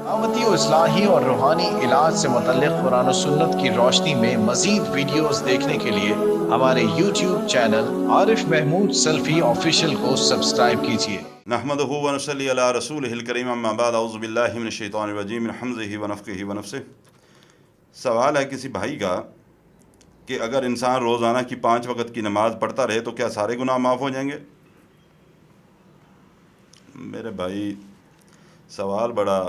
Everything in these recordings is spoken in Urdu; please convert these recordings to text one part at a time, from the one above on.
دعوتی و اصلاحی اور روحانی علاج سے متعلق قرآن و سنت کی روشنی میں مزید ویڈیوز دیکھنے کے لیے ہمارے یوٹیوب چینل عارف محمود سلفی آفیشیل کو سبسکرائب کیجیے۔ نحمدہ ونصلی علی رسولہ الکریم، اما بعد، اعوذ باللہ من الشیطان الرجیم، من حمزہ ونفخہ ونفثہ۔ سوال ہے کسی بھائی کا کہ اگر انسان روزانہ کی 5 وقت کی نماز پڑھتا رہے تو کیا سارے گناہ معاف ہو جائیں گے؟ میرے بھائی، سوال بڑا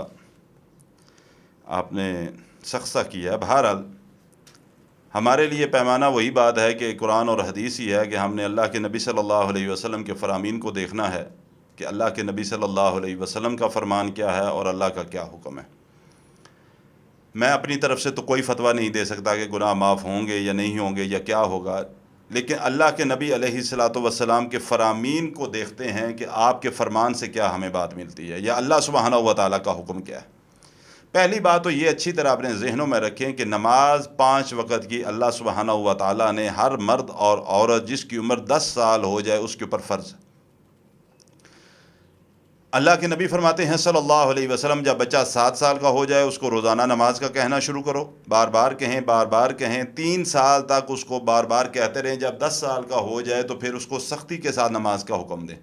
آپ نے سخت سا کیا ہے۔ بہرحال ہمارے لیے پیمانہ وہی بات ہے کہ قرآن اور حدیث ہی ہے کہ ہم نے اللہ کے نبی صلی اللہ علیہ وسلم کے فرامین کو دیکھنا ہے کہ اللہ کے نبی صلی اللہ علیہ وسلم کا فرمان کیا ہے اور اللہ کا کیا حکم ہے۔ میں اپنی طرف سے تو کوئی فتویٰ نہیں دے سکتا کہ گناہ معاف ہوں گے یا نہیں ہوں گے یا کیا ہوگا، لیکن اللہ کے نبی علیہ الصلاۃ والسلام کے فرامین کو دیکھتے ہیں کہ آپ کے فرمان سے کیا ہمیں بات ملتی ہے یا اللہ سبحانہ و تعالیٰ کا حکم کیا ہے۔ پہلی بات تو یہ اچھی طرح اپنے ذہنوں میں رکھیں کہ نماز 5 وقت کی اللہ سبحانہ و تعالیٰ نے ہر مرد اور عورت جس کی عمر 10 سال ہو جائے اس کے اوپر فرض ہے۔ اللہ کے نبی فرماتے ہیں صلی اللہ علیہ وسلم، جب بچہ 7 سال کا ہو جائے اس کو روزانہ نماز کا کہنا شروع کرو، بار بار کہیں، بار بار کہیں، 3 سال تک اس کو بار بار کہتے رہیں، جب 10 سال کا ہو جائے تو پھر اس کو سختی کے ساتھ نماز کا حکم دیں۔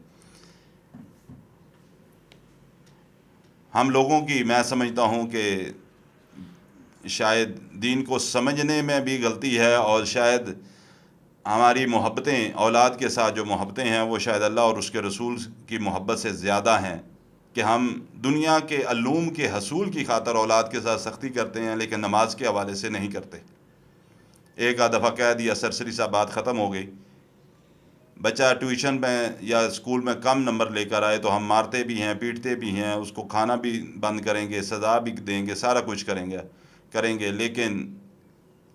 ہم لوگوں کی، میں سمجھتا ہوں کہ شاید دین کو سمجھنے میں بھی غلطی ہے، اور شاید ہماری محبتیں اولاد کے ساتھ جو محبتیں ہیں وہ شاید اللہ اور اس کے رسول کی محبت سے زیادہ ہیں کہ ہم دنیا کے علوم کے حصول کی خاطر اولاد کے ساتھ سختی کرتے ہیں لیکن نماز کے حوالے سے نہیں کرتے۔ ایک آدھ دفعہ کہہ دیا، سرسری سا بات ختم ہو گئی۔ بچہ ٹیوشن میں یا اسکول میں کم نمبر لے کر آئے تو ہم مارتے بھی ہیں، پیٹتے بھی ہیں، اس کو کھانا بھی بند کریں گے، سزا بھی دیں گے، سارا کچھ کریں گے، لیکن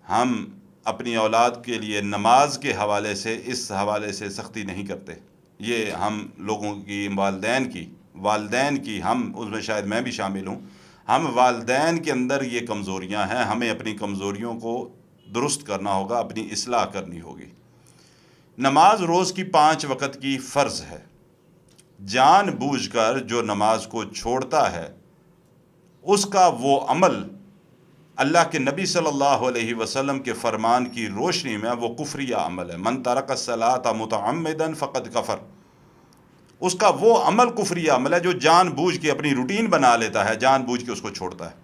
ہم اپنی اولاد کے لیے نماز کے حوالے سے، اس حوالے سے سختی نہیں کرتے۔ یہ ہم لوگوں کی، والدین کی، ہم اس میں شاید میں بھی شامل ہوں، ہم والدین کے اندر یہ کمزوریاں ہیں، ہمیں اپنی کمزوریوں کو درست کرنا ہوگا، اپنی اصلاح کرنی ہوگی۔ نماز روز کی 5 وقت کی فرض ہے۔ جان بوجھ کر جو نماز کو چھوڑتا ہے اس کا وہ عمل اللہ کے نبی صلی اللہ علیہ وسلم کے فرمان کی روشنی میں وہ کفریہ عمل ہے۔ من ترک الصلاۃ متعمدا فقد کفر۔ اس کا وہ عمل کفریہ عمل ہے جو جان بوجھ کے اپنی روٹین بنا لیتا ہے، جان بوجھ کے اس کو چھوڑتا ہے۔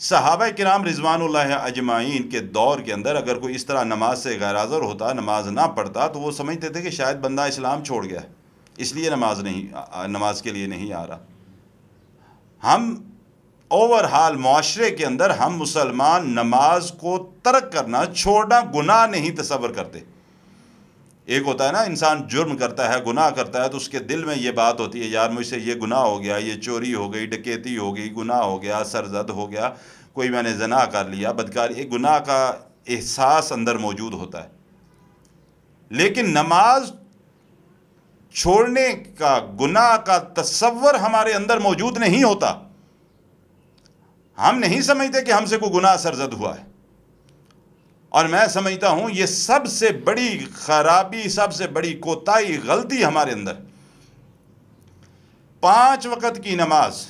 صحابہ کرام رضوان اللہ اجمعین کے دور کے اندر اگر کوئی اس طرح نماز سے غیر حاضر ہوتا، نماز نہ پڑھتا، تو وہ سمجھتے تھے کہ شاید بندہ اسلام چھوڑ گیا ہے، اس لیے نماز کے لیے نہیں آ رہا۔ ہم اوورہال معاشرے کے اندر ہم مسلمان نماز کو ترک کرنا، چھوڑنا گناہ نہیں تصور کرتے۔ ایک ہوتا ہے نا، انسان جرم کرتا ہے، گناہ کرتا ہے تو اس کے دل میں یہ بات ہوتی ہے، یار مجھ سے یہ گناہ ہو گیا، یہ چوری ہو گئی، ڈکیتی ہو گئی، گناہ ہو گیا، سرزد ہو گیا، کوئی میں نے زنا کر لیا، بدکاری، ایک گناہ کا احساس اندر موجود ہوتا ہے۔ لیکن نماز چھوڑنے کا، گناہ کا تصور ہمارے اندر موجود نہیں ہوتا۔ ہم نہیں سمجھتے کہ ہم سے کوئی گناہ سرزد ہوا ہے، اور میں سمجھتا ہوں یہ سب سے بڑی خرابی، سب سے بڑی کوتاہی، غلطی ہمارے اندر۔ 5 وقت کی نماز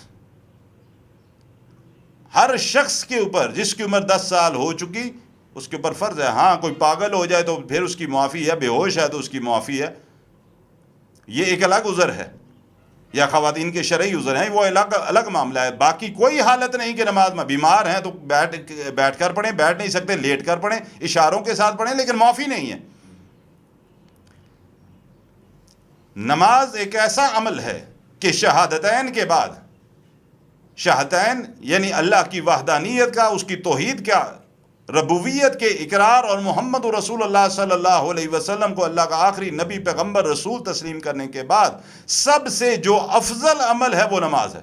ہر شخص کے اوپر، جس کی عمر 10 سال ہو چکی، اس کے اوپر فرض ہے۔ ہاں کوئی پاگل ہو جائے تو پھر اس کی معافی ہے، بے ہوش ہے تو اس کی معافی ہے، یہ ایک الگ عذر ہے، یا خواتین کے شرعی عذر ہیں، وہ الگ معاملہ ہے۔ باقی کوئی حالت نہیں کہ نماز میں بیمار ہیں تو بیٹھ کر پڑھیں، بیٹھ نہیں سکتے لیٹ کر پڑھیں، اشاروں کے ساتھ پڑھیں، لیکن معافی نہیں ہے۔ نماز ایک ایسا عمل ہے کہ شہادتین کے بعد، شہادتین یعنی اللہ کی وحدانیت کا، اس کی توحید کا، ربوبیت کے اقرار، اور محمد رسول اللہ صلی اللہ علیہ وسلم کو اللہ کا آخری نبی، پیغمبر، رسول تسلیم کرنے کے بعد سب سے جو افضل عمل ہے وہ نماز ہے۔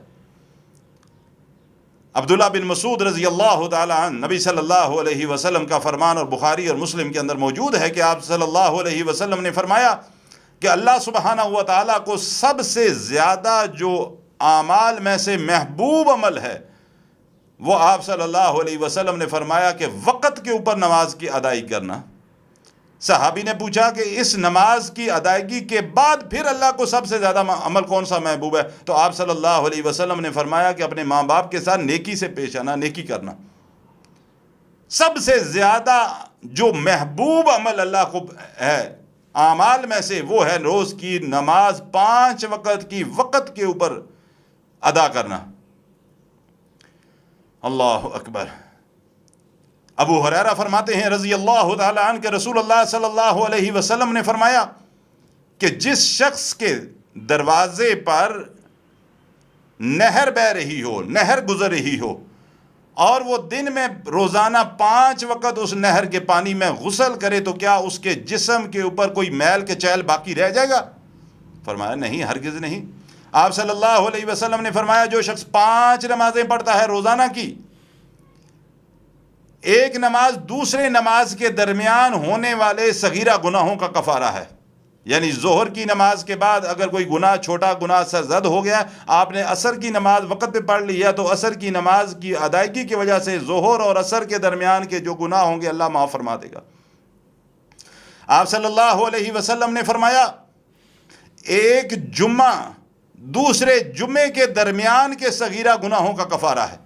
عبداللہ بن مسعود رضی اللہ تعالی عنہ، نبی صلی اللہ علیہ وسلم کا فرمان، اور بخاری اور مسلم کے اندر موجود ہے کہ آپ صلی اللہ علیہ وسلم نے فرمایا کہ اللہ سبحانہ و تعالیٰ کو سب سے زیادہ جو اعمال میں سے محبوب عمل ہے وہ آپ صلی اللہ علیہ وسلم نے فرمایا کہ وقت کے اوپر نماز کی ادائی کرنا صحابی نے پوچھا کہ اس نماز کی ادائیگی کے بعد پھر اللہ کو سب سے زیادہ عمل کون سا محبوب ہے؟ تو آپ صلی اللہ علیہ وسلم نے فرمایا کہ اپنے ماں باپ کے ساتھ نیکی سے پیش آنا، نیکی کرنا۔ سب سے زیادہ جو محبوب عمل اللہ کو ہے اعمال میں سے، وہ ہے روز کی نماز 5 وقت کی وقت کے اوپر ادا کرنا۔ اللہ اکبر۔ ابو ہریرہ فرماتے ہیں رضی اللہ تعالی عنہ کہ رسول اللہ صلی اللہ علیہ وسلم نے فرمایا کہ جس شخص کے دروازے پر نہر بہہ رہی ہو، نہر گزر رہی ہو، اور وہ دن میں روزانہ 5 وقت اس نہر کے پانی میں غسل کرے تو کیا اس کے جسم کے اوپر کوئی میل کے چیل باقی رہ جائے گا؟ فرمایا نہیں، ہرگز نہیں۔ آپ صلی اللہ علیہ وسلم نے فرمایا جو شخص 5 نمازیں پڑھتا ہے روزانہ کی، ایک نماز دوسرے نماز کے درمیان ہونے والے صغیرہ گناہوں کا کفارہ ہے۔ یعنی ظہر کی نماز کے بعد اگر کوئی گناہ، چھوٹا گناہ سرزد ہو گیا، آپ نے عصر کی نماز وقت پہ پڑھ لی ہے، تو عصر کی نماز کی ادائیگی کی وجہ سے ظہر اور عصر کے درمیان کے جو گناہ ہوں گے اللہ معاف فرما دے گا۔ آپ صلی اللہ علیہ وسلم نے فرمایا ایک جمعہ دوسرے جمعے کے درمیان کے صغیرہ گناہوں کا کفارہ ہے،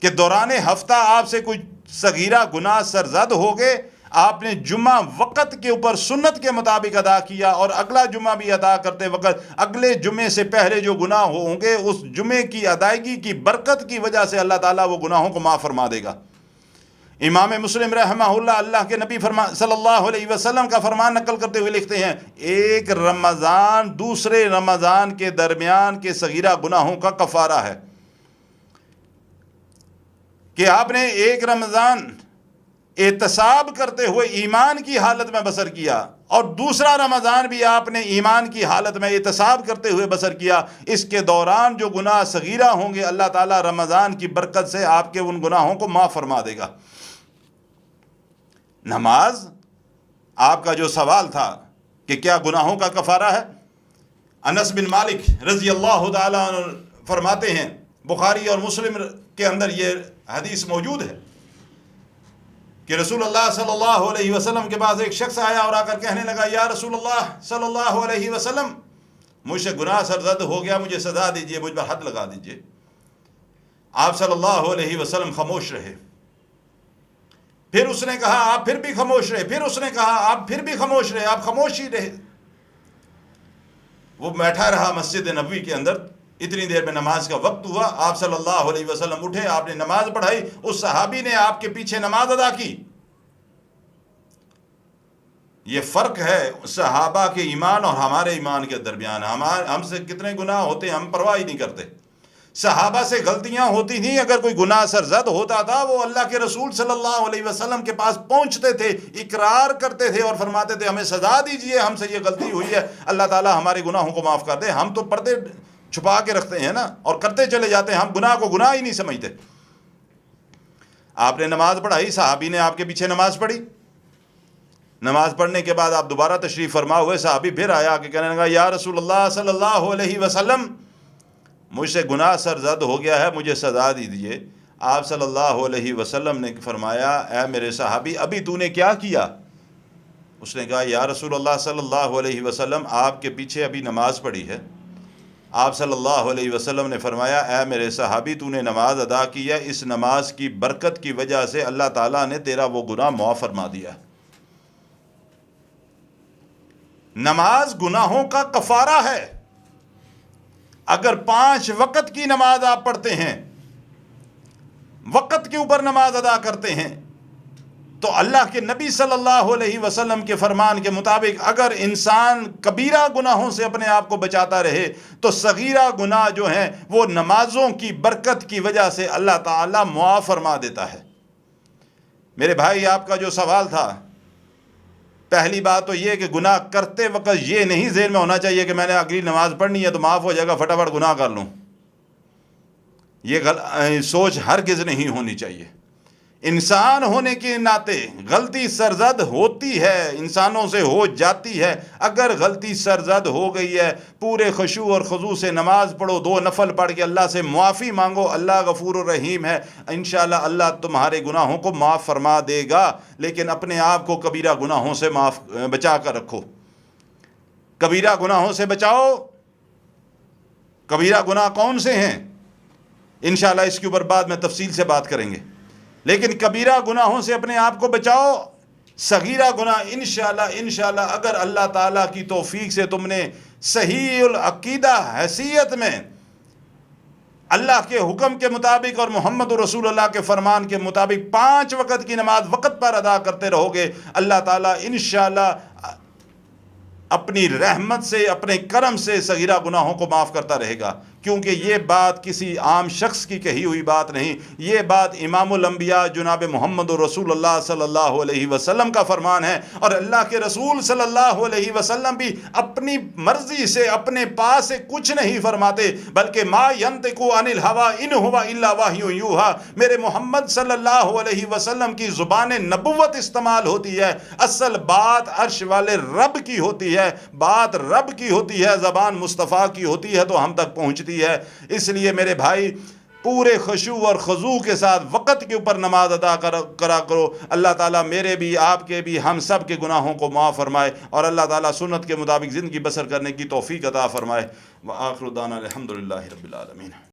کہ دوران ہفتہ آپ سے کوئی صغیرہ گناہ سرزد ہو گئے، آپ نے جمعہ وقت کے اوپر سنت کے مطابق ادا کیا، اور اگلا جمعہ بھی ادا کرتے وقت اگلے جمعے سے پہلے جو گناہ ہوں گے اس جمعے کی ادائیگی کی برکت کی وجہ سے اللہ تعالیٰ وہ گناہوں کو معاف فرما دے گا۔ امام مسلم رحمہ اللہ کے نبی صلی اللہ علیہ وسلم کا فرمان نقل کرتے ہوئے لکھتے ہیں ایک رمضان دوسرے رمضان کے درمیان کے صغیرہ گناہوں کا کفارہ ہے، کہ آپ نے ایک رمضان احتساب کرتے ہوئے ایمان کی حالت میں بسر کیا، اور دوسرا رمضان بھی آپ نے ایمان کی حالت میں احتساب کرتے ہوئے بسر کیا، اس کے دوران جو گناہ صغیرہ ہوں گے اللہ تعالیٰ رمضان کی برکت سے آپ کے ان گناہوں کو معاف فرما دے گا۔ نماز، آپ کا جو سوال تھا کہ کیا گناہوں کا کفارہ ہے، انس بن مالک رضی اللہ تعالیٰ عنہ فرماتے ہیں، بخاری اور مسلم کے اندر یہ حدیث موجود ہے کہ رسول اللہ صلی اللہ علیہ وسلم کے پاس ایک شخص آیا اور آ کر کہنے لگا یا رسول اللہ صلی اللہ علیہ وسلم، مجھ سے گناہ سرزد ہو گیا، مجھے سزا دیجئے، مجھ پر حد لگا دیجئے۔ آپ صلی اللہ علیہ وسلم خاموش رہے، پھر اس نے کہا آپ پھر بھی خاموش رہے، پھر اس نے کہا آپ پھر بھی خاموش رہے، آپ خاموش ہی رہے۔ وہ بیٹھا رہا مسجد نبوی کے اندر، اتنی دیر میں نماز کا وقت ہوا، آپ صلی اللہ علیہ وسلم اٹھے، آپ نے نماز پڑھائی، اس صحابی نے آپ کے پیچھے نماز ادا کی۔ یہ فرق ہے صحابہ کے ایمان اور ہمارے ایمان کے درمیان۔ ہم سے کتنے گناہ ہوتے ہیں ہم پرواہ ہی نہیں کرتے۔ صحابہ سے غلطیاں ہوتی تھیں، اگر کوئی گناہ سرزد ہوتا تھا وہ اللہ کے رسول صلی اللہ علیہ وسلم کے پاس پہنچتے تھے، اقرار کرتے تھے اور فرماتے تھے ہمیں سزا دیجئے، ہم سے یہ غلطی ہوئی ہے، اللہ تعالیٰ ہمارے گناہوں کو معاف کر دے۔ ہم تو پردے چھپا کے رکھتے ہیں نا، اور کرتے چلے جاتے ہیں، ہم گناہ کو گناہ ہی نہیں سمجھتے۔ آپ نے نماز پڑھائی، صحابی نے آپ کے پیچھے نماز پڑھی، نماز پڑھنے کے بعد آپ دوبارہ تشریف فرما ہوئے، صحابی پھر آیا کہ کہنے لگا یا رسول اللہ صلی اللہ علیہ وسلم، مجھ سے گناہ سرزد ہو گیا ہے، مجھے سزا دیجیے۔ آپ صلی اللہ علیہ وسلم نے فرمایا اے میرے صحابی ابھی تو نے کیا کیا؟ اس نے کہا یا رسول اللہ صلی اللہ علیہ وسلم آپ کے پیچھے ابھی نماز پڑھی ہے۔ آپ صلی اللہ علیہ وسلم نے فرمایا اے میرے صحابی تو نے نماز ادا کی ہے، اس نماز کی برکت کی وجہ سے اللہ تعالیٰ نے تیرا وہ گناہ معاف فرما دیا۔ نماز گناہوں کا کفارہ ہے۔ اگر 5 وقت کی نماز آپ پڑھتے ہیں، وقت کے اوپر نماز ادا کرتے ہیں، تو اللہ کے نبی صلی اللہ علیہ وسلم کے فرمان کے مطابق اگر انسان کبیرہ گناہوں سے اپنے آپ کو بچاتا رہے تو صغیرہ گناہ جو ہیں وہ نمازوں کی برکت کی وجہ سے اللہ تعالیٰ معاف فرما دیتا ہے۔ میرے بھائی آپ کا جو سوال تھا، پہلی بات تو یہ کہ گناہ کرتے وقت یہ نہیں ذہن میں ہونا چاہیے کہ میں نے اگلی نماز پڑھنی ہے تو معاف ہو جائے گا، فٹافٹ گناہ کر لوں۔ یہ سوچ ہرگز نہیں ہونی چاہیے۔ انسان ہونے کے ناطے غلطی سرزد ہوتی ہے، انسانوں سے ہو جاتی ہے۔ اگر غلطی سرزد ہو گئی ہے، پورے خشوع اور خضوع سے نماز پڑھو، 2 نفل پڑھ کے اللہ سے معافی مانگو، اللہ غفور الرحیم ہے، انشاءاللہ اللہ تمہارے گناہوں کو معاف فرما دے گا۔ لیکن اپنے آپ کو کبیرہ گناہوں سے بچا کر رکھو، کبیرہ گناہوں سے بچاؤ۔ کبیرہ گناہ کون سے ہیں؟ انشاءاللہ اس کے اوپر بعد میں تفصیل سے بات کریں گے، لیکن کبیرہ گناہوں سے اپنے آپ کو بچاؤ۔ صغیرہ گناہ انشاءاللہ اگر اللہ تعالیٰ کی توفیق سے تم نے صحیح العقیدہ حیثیت میں اللہ کے حکم کے مطابق اور محمد رسول اللہ کے فرمان کے مطابق 5 وقت کی نماز وقت پر ادا کرتے رہو گے، اللہ تعالیٰ انشاءاللہ اپنی رحمت سے، اپنے کرم سے صغیرہ گناہوں کو معاف کرتا رہے گا۔ کیونکہ یہ بات کسی عام شخص کی کہی ہوئی بات نہیں، یہ بات امام الانبیاء جناب محمد رسول اللہ صلی اللہ علیہ وسلم کا فرمان ہے، اور اللہ کے رسول صلی اللہ علیہ وسلم بھی اپنی مرضی سے، اپنے پاس سے کچھ نہیں فرماتے، بلکہ ما ینطق عن الہوی ان ہوا الا وحی یوحی، میرے محمد صلی اللہ علیہ وسلم کی زبان نبوت استعمال ہوتی ہے، اصل بات عرش والے رب کی ہوتی ہے، بات رب کی ہوتی ہے، زبان مصطفیٰ کی ہوتی ہے تو ہم تک پہنچتی ہے۔ اس لیے میرے بھائی پورے خشوع اور خضوع کے ساتھ وقت کے اوپر نماز ادا کرا کرو۔ اللہ تعالیٰ میرے بھی، آپ کے بھی، ہم سب کے گناہوں کو معاف فرمائے، اور اللہ تعالیٰ سنت کے مطابق زندگی بسر کرنے کی توفیق عطا فرمائے۔ وآخر دعوانا الحمدللہ رب العالمین۔